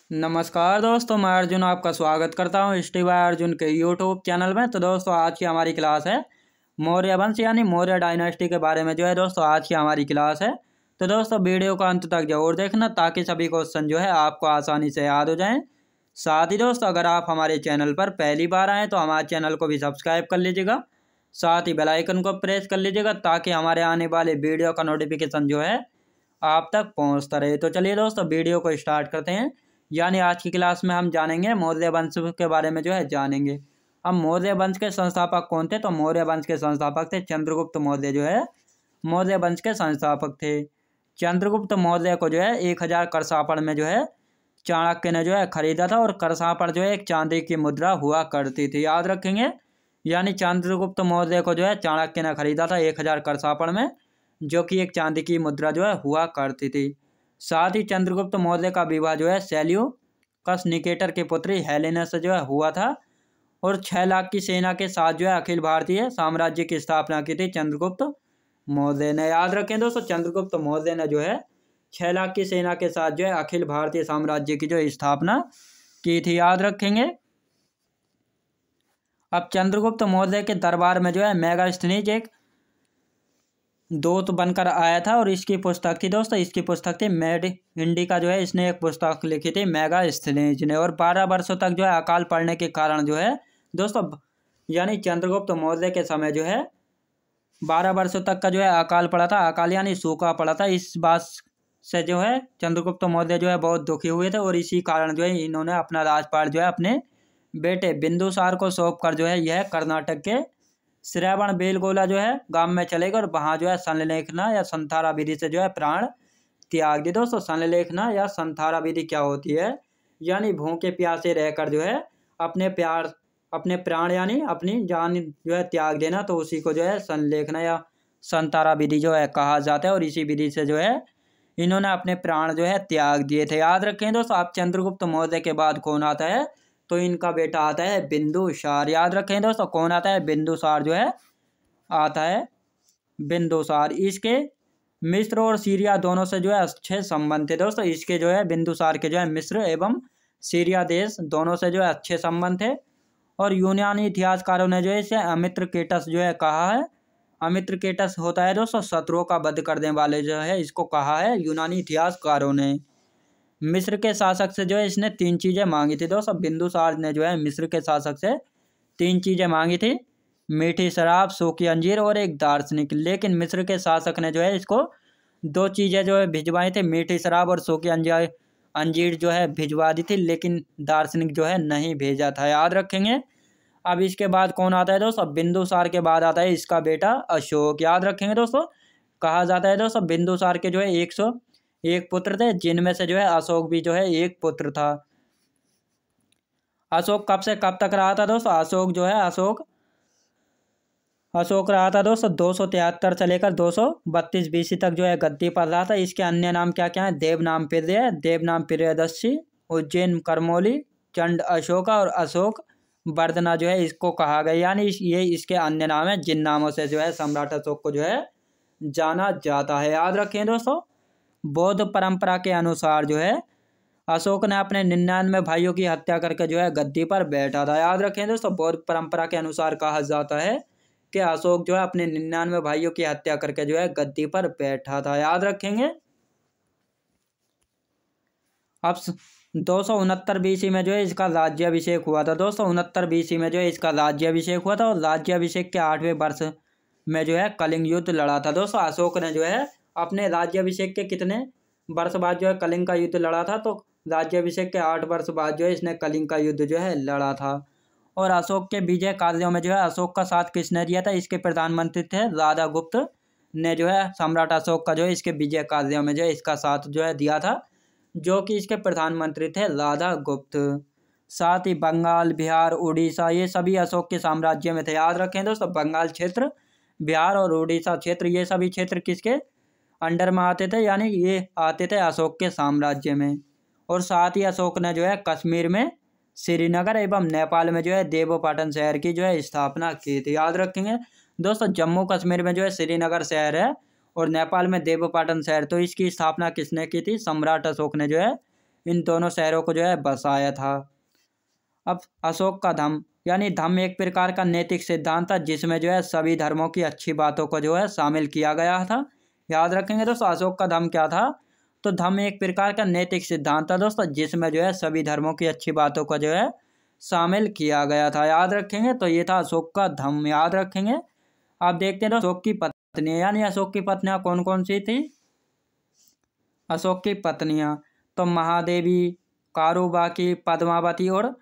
नमस्कार दोस्तों, मैं अर्जुन आपका स्वागत करता हूँ हिस्ट्री बाय अर्जुन के यूट्यूब चैनल में। तो दोस्तों आज की हमारी क्लास है मौर्य वंश यानी मौर्य डायनेस्टी के बारे में। दोस्तों आज की हमारी क्लास है। तो दोस्तों वीडियो का अंत तक जरूर देखना ताकि सभी क्वेश्चन आपको आसानी से याद हो जाएं। साथ ही दोस्तों अगर आप हमारे चैनल पर पहली बार आएँ तो हमारे चैनल को भी सब्सक्राइब कर लीजिएगा। साथ ही बेल आइकन को प्रेस कर लीजिएगा ताकि हमारे आने वाले वीडियो का नोटिफिकेशन आप तक पहुँचता रहे। तो चलिए दोस्तों वीडियो को स्टार्ट करते हैं। यानी आज की क्लास में हम जानेंगे मौर्य वंश के बारे में जानेंगे। अब मौर्य वंश के संस्थापक कौन थे? तो मौर्य वंश के संस्थापक थे चंद्रगुप्त मौर्य मौर्य वंश के संस्थापक थे। चंद्रगुप्त मौर्य को 1000 करसापड़ में चाणक्य ने खरीदा था। और करसापड़ एक चांदी की मुद्रा हुआ करती थी, याद रखेंगे। यानी चंद्रगुप्त मौर्य को चाणक्य ने खरीदा था 1000 करसापड़ में, जो कि एक चांदी की मुद्रा हुआ करती थी। साथ ही चंद्रगुप्त मौर्य का विवाह सेल्यूकस निकेटर की पुत्री हेलेना से हुआ था। और 6 लाख की सेना के साथ अखिल भारतीय साम्राज्य की स्थापना की थी चंद्रगुप्त मौर्य ने। याद रखें दोस्तों, चंद्रगुप्त मौर्य ने 6 लाख की सेना के साथ अखिल भारतीय साम्राज्य की स्थापना की थी, याद रखेंगे। अब चंद्रगुप्त मौर्य के दरबार में मेगास्थनीज एक दूत बनकर आया था। और इसकी पुस्तक थी दोस्तों, इसकी पुस्तक थी मेड इंडिका। इसने एक पुस्तक लिखी थी मेगास्थनीज ने। और 12 वर्षों तक अकाल पड़ने के कारण दोस्तों यानी चंद्रगुप्त मौर्य के समय 12 वर्षों तक का अकाल पड़ा था। अकाल यानी सूखा पड़ा था। इस बात से चंद्रगुप्त मौर्य बहुत दुखी हुए थे। और इसी कारण इन्होंने अपना राजपाट अपने बेटे बिंदुसार को सौंप कर यह कर्नाटक के श्रवण बेलगोला गांव में चले गए। और वहाँ संलेखना या संथारा विधि से प्राण त्याग दिए। दोस्तों संलेखना या संथारा विधि क्या होती है? यानी भूखे प्यासे रहकर अपने प्राण यानी अपनी जान त्याग देना, तो उसी को संलेखना या संथारा विधि कहा जाता है। और इसी विधि से इन्होंने अपने प्राण त्याग दिए थे, याद रखें दोस्तों। आप चंद्रगुप्त मौर्य के बाद कौन आता है? तो इनका बेटा आता है बिंदुसार, याद रखें दोस्तों। कौन आता है? बिंदुसार आता है बिंदुसार। इसके मिस्र और सीरिया दोनों से अच्छे संबंध थे दोस्तों। इसके बिंदुसार के मिस्र एवं सीरिया देश दोनों से अच्छे संबंध थे। और यूनानी इतिहासकारों ने इसे अमित्रकेटस कहा है। अमित्रकेटस होता है दोस्तों शत्रुओं का वध करने वाले इसको कहा है यूनानी इतिहासकारों ने। मिस्र के शासक से इसने 3 चीज़ें मांगी थी दोस्तों। बिंदुसार ने मिस्र के शासक से 3 चीज़ें मांगी थी, मीठी शराब, सूखी अंजीर और एक दार्शनिक। लेकिन मिस्र के शासक ने इसको 2 चीज़ें भिजवाई थी, मीठी शराब और सूखी अंजीर भिजवा दी थी, लेकिन दार्शनिक नहीं भेजा था, याद रखेंगे। अब इसके बाद कौन आता है दोस्तों? बिंदुसार के बाद आता है इसका बेटा अशोक, याद रखेंगे दोस्तों। कहा जाता है दोस्तों बिंदुसार के 101 पुत्र थे, जिनमें से अशोक भी एक पुत्र था। अशोक कब से कब तक रहा था दोस्तों? अशोक रहा था दोस्तों 273 से लेकर 232 बीसी तक गद्दी पर रहा था। इसके अन्य नाम क्या क्या है? देवनाम प्रियदर्शी, उज्जैन करमौली, चंड अशोका और अशोक वर्धना इसको कहा गया। यानी ये इसके अन्य नाम है जिन नामों से सम्राट अशोक को जाना जाता है, याद रखें दोस्तों। बौद्ध परंपरा के अनुसार अशोक ने अपने 99 भाइयों की हत्या करके गद्दी पर बैठा था, याद रखें दोस्तों। बौद्ध परंपरा के अनुसार कहा जाता है कि अशोक अपने 99 भाइयों की हत्या करके गद्दी पर बैठा था, याद रखेंगे। अब 269 बीसी में इसका राज्याभिषेक हुआ था दोस्तों। 69 बीसी में इसका राज्याभिषेक हुआ था। और राज्याभिषेक के 8वें वर्ष में कलिंग युद्ध लड़ा था दोस्तों। अशोक ने अपने राज्याभिषेक के कितने वर्ष बाद कलिंग का युद्ध लड़ा था? तो राज्याभिषेक के 8 वर्ष बाद इसने कलिंग का युद्ध लड़ा था। और अशोक के विजय कार्यों में अशोक का साथ किसने दिया था? इसके प्रधानमंत्री थे राधा गुप्त ने सम्राट अशोक का इसके विजय कार्यों में इसका साथ दिया था, जो कि इसके प्रधानमंत्री थे राधा गुप्त। साथ ही बंगाल, बिहार, उड़ीसा ये सभी अशोक के साम्राज्य में थे, याद रखें दोस्तों। बंगाल क्षेत्र, बिहार और उड़ीसा क्षेत्र ये सभी क्षेत्र किसके अंडर में आते थे? यानी ये आते थे अशोक के साम्राज्य में। और साथ ही अशोक ने कश्मीर में श्रीनगर एवं नेपाल में देवोपाटन शहर की स्थापना की थी, याद रखेंगे दोस्तों। जम्मू कश्मीर में श्रीनगर शहर है और नेपाल में देवोपाटन शहर, तो इसकी स्थापना किसने की थी? सम्राट अशोक ने इन दोनों शहरों को जो है बसाया था। अब अशोक का धम्म, यानी धम्म एक प्रकार का नैतिक सिद्धांत था जिसमें जो है सभी धर्मों की अच्छी बातों को जो है शामिल किया गया था। याद रखेंगे दोस्तों, अशोक का धम्म क्या था? तो धम्म एक प्रकार का नैतिक सिद्धांत था दोस्तों जिसमें जो है सभी धर्मों की अच्छी बातों को जो है शामिल किया गया था। याद रखेंगे, तो ये था अशोक का धम्म, याद रखेंगे। आप देखते हैं दोस्तों, अशोक की पत्नी, यानी अशोक की पत्नियां कौन कौन सी थी? अशोक की पत्नियां तो महादेवी, कारुबाकी, पद्मावती और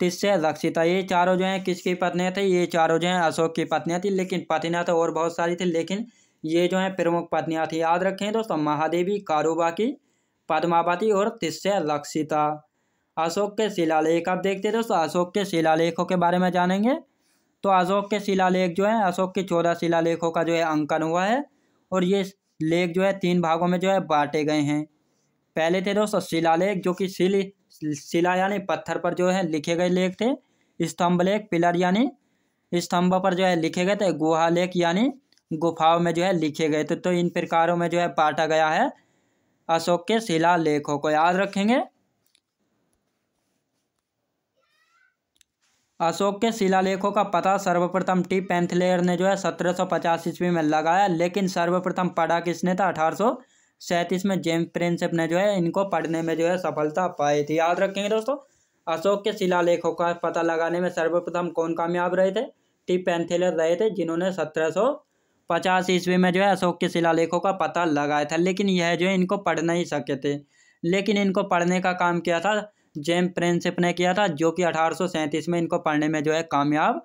तिस्या रक्षिता, ये चारों जो हैं किसकी पत्नियां थी? ये चारों जो हैं अशोक की पत्नियां थी, लेकिन पत्नियां तो और बहुत सारी थी, लेकिन ये जो हैं प्रमुख पत्नियां थी। याद रखें दोस्तों, महादेवी, कारुबाकी, पद्मावती और तिस्या रक्षिता। अशोक के शिलालेख, आप देखते हैं दोस्तों अशोक के शिलालेखों के बारे में जानेंगे। तो अशोक के शिलालेख जो है, अशोक के 14 शिलालेखों का जो है अंकन हुआ है और ये लेख जो है 3 भागों में जो है बांटे गए हैं। पहले थे दोस्तों शिलालेख, जो कि शिला यानी पत्थर पर जो है लिखे गए लेख थे। स्तंभ लेख, पिलर यानी स्तंभ पर जो है लिखे गए थे। गुहा लेख यानी गुफाओं में जो है लिखे गए थे। तो इन प्रकारों में जो है बांटा गया है अशोक के शिलालेखों को, याद रखेंगे। अशोक के शिलालेखों का पता सर्वप्रथम टी पेंथलेयर ने जो है 1750 ईस्वी में लगाया, लेकिन सर्वप्रथम पढ़ा किसने था? 1837 में जेम्स प्रिंसेप ने जो है इनको पढ़ने में जो है सफलता पाई थी। याद रखेंगे दोस्तों, अशोक के शिलालेखों का पता लगाने में सर्वप्रथम कौन कामयाब रहे थे? टी पेंथलेयर रहे थे, जिन्होंने 1750 ईस्वी में जो है अशोक के शिलालेखों का पता लगाया था। लेकिन यह जो है इनको पढ़ नहीं सके थे, लेकिन इनको पढ़ने का काम किया था जेम्स प्रिंसेप ने किया था, जो कि 1837 में इनको पढ़ने में जो है कामयाब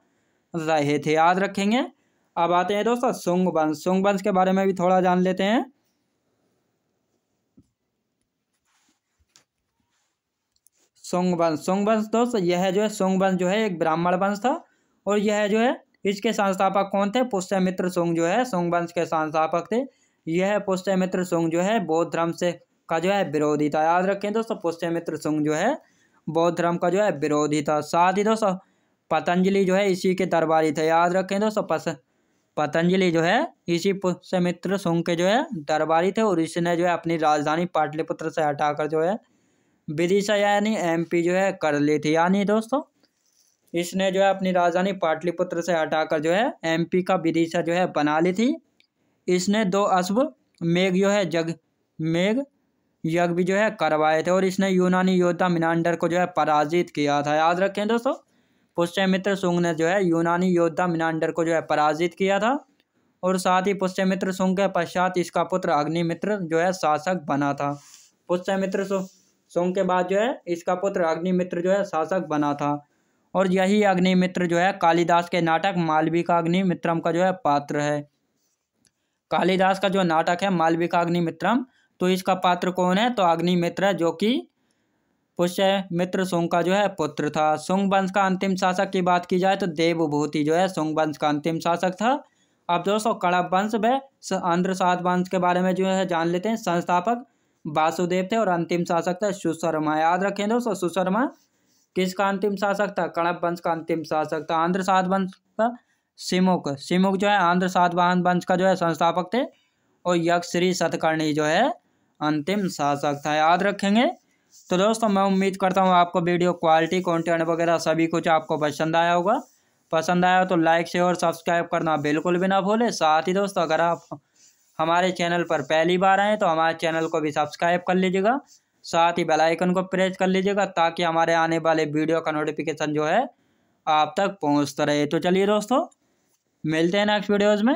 रहे थे। याद रखेंगे। अब आते हैं दोस्तों शुंग वंश। शुंग वंश के बारे में भी थोड़ा जान लेते हैं। शुंग वंश दोस्तों, यह जो है शुंग वंश जो है एक ब्राह्मण वंश था और यह जो है इसके संस्थापक कौन थे? पुष्यमित्र शुंग जो है शुंग वंश के संस्थापक थे। यह पुष्यमित्र शुंग जो है बौद्ध धर्म से का जो है विरोधी था। याद रखें दोस्तों, पुष्यमित्र शुंग जो है बौद्ध धर्म का जो है विरोधी था। साथ ही दोस्तों पतंजलि जो है इसी के दरबारी थे। याद रखें दोस्तों, पतंजलि जो है इसी पुष्यमित्र शुंग के जो है दरबारी थे और इसने जो है अपनी राजधानी पाटलिपुत्र से हटाकर जो है विदिशा यानी MP जो है कर ली थी। यानी दोस्तों इसने जो है अपनी राजधानी पाटलिपुत्र से हटाकर जो है MP का विदिशा जो है बना ली थी। इसने 2 अश्व मेघ जो है मेघ यज्ञ भी जो है करवाए थे और इसने यूनानी योद्धा मिनांडर को जो है पराजित किया था। याद रखें दोस्तों, पुष्यमित्र शुंग ने जो है यूनानी योद्धा मिनांडर को जो है पराजित किया था और साथ ही पुष्यमित्र शुंग के पश्चात इसका पुत्र अग्निमित्र जो है शासक बना था। पुष्यमित्र शुंग के बाद जो है इसका पुत्र अग्निमित्र जो है शासक बना था और यही अग्निमित्र जो है कालिदास के नाटक मालविका अग्निमित्रम का जो है पात्र है। कालिदास का जो नाटक है मालविका अग्निमित्रम, तो इसका पात्र कौन है? तो अग्निमित्र है, जो कि पुष्यमित्र शुंग का जो है पुत्र था। शुंग वंश का अंतिम शासक की बात की जाए तो देवभूति जो है शुंग वंश का अंतिम शासक था। अब दोस्तों कणव वंश व आंध्रसात वंश के बारे में जो है जान लेते हैं। संस्थापक वासुदेव थे और अंतिम शासक था सुशर्मा। याद रखें दोस्तों, सुशर्मा किसका अंतिम शासक था? कणव वंश का अंतिम शासक था। आंध्रसात वंश का सिमुक जो है आंध्र सातवाहन वंश का जो है संस्थापक थे और यक्षश्री सतकर्णी जो है अंतिम शासक था। याद रखेंगे। तो दोस्तों मैं उम्मीद करता हूँ आपको वीडियो क्वालिटी, कंटेंट वगैरह सभी कुछ आपको पसंद आया होगा। पसंद आया तो लाइक शेयर और सब्सक्राइब करना बिल्कुल भी ना भूलें। साथ ही दोस्तों अगर आप हमारे चैनल पर पहली बार आएँ तो हमारे चैनल को भी सब्सक्राइब कर लीजिएगा। साथ ही बेल आइकन को प्रेस कर लीजिएगा ताकि हमारे आने वाले वीडियो का नोटिफिकेशन जो है आप तक पहुँचता रहे। तो चलिए दोस्तों मिलते हैं नेक्स्ट वीडियोज़ में।